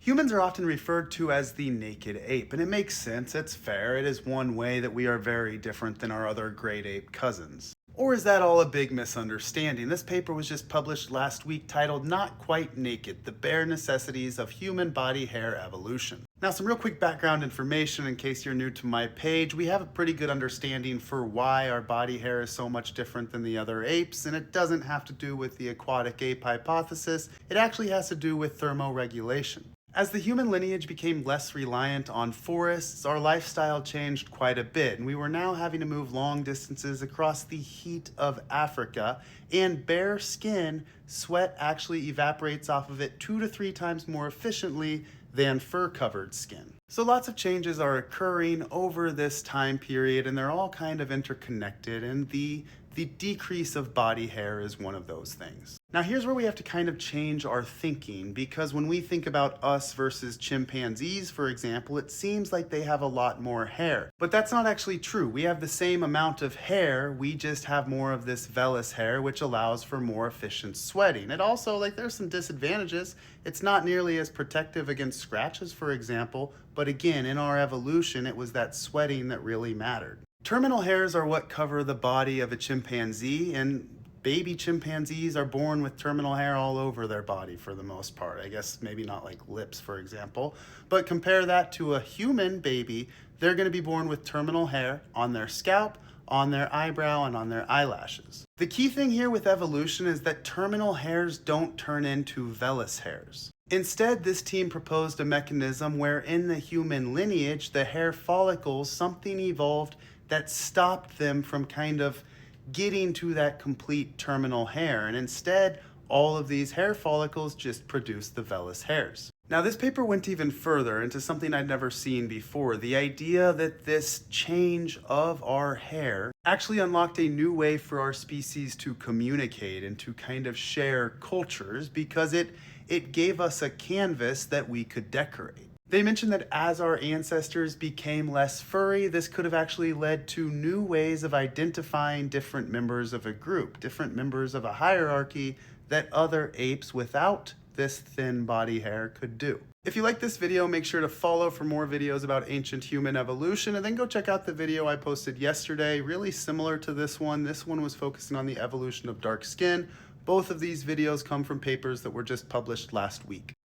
Humans are often referred to as the naked ape, and it makes sense, it's fair, it is one way that we are very different than our other great ape cousins. Or is that all a big misunderstanding? This paper was just published last week titled Not Quite Naked, The Bare Necessities of Human Body Hair Evolution. Now, some real quick background information in case you're new to my page. We have a pretty good understanding for why our body hair is so much different than the other apes, and it doesn't have to do with the aquatic ape hypothesis. It actually has to do with thermoregulation. As the human lineage became less reliant on forests, our lifestyle changed quite a bit, and we were now having to move long distances across the heat of Africa, and bare skin, sweat actually evaporates off of it 2 to 3 times more efficiently than fur-covered skin. So lots of changes are occurring over this time period, and they're all kind of interconnected, and the decrease of body hair is one of those things. Now here's where we have to kind of change our thinking, because when we think about us versus chimpanzees, for example, it seems like they have a lot more hair. But that's not actually true. We have the same amount of hair, we just have more of this vellus hair, which allows for more efficient sweating. It also, there's some disadvantages. It's not nearly as protective against scratches, for example, but again, in our evolution, it was that sweating that really mattered. Terminal hairs are what cover the body of a chimpanzee, and baby chimpanzees are born with terminal hair all over their body for the most part. I guess maybe not like lips, for example. But compare that to a human baby, they're going to be born with terminal hair on their scalp, on their eyebrow, and on their eyelashes. The key thing here with evolution is that terminal hairs don't turn into vellus hairs. Instead, this team proposed a mechanism where in the human lineage, the hair follicles, something evolved that stopped them from kind of getting to that complete terminal hair. And instead, all of these hair follicles just produce the vellus hairs. Now, this paper went even further into something I'd never seen before. The idea that this change of our hair actually unlocked a new way for our species to communicate and to kind of share cultures, because it gave us a canvas that we could decorate. They mentioned that as our ancestors became less furry, this could have actually led to new ways of identifying different members of a group, different members of a hierarchy that other apes without this thin body hair could do. If you like this video, make sure to follow for more videos about ancient human evolution, and then go check out the video I posted yesterday, really similar to this one. This one was focusing on the evolution of dark skin. Both of these videos come from papers that were just published last week.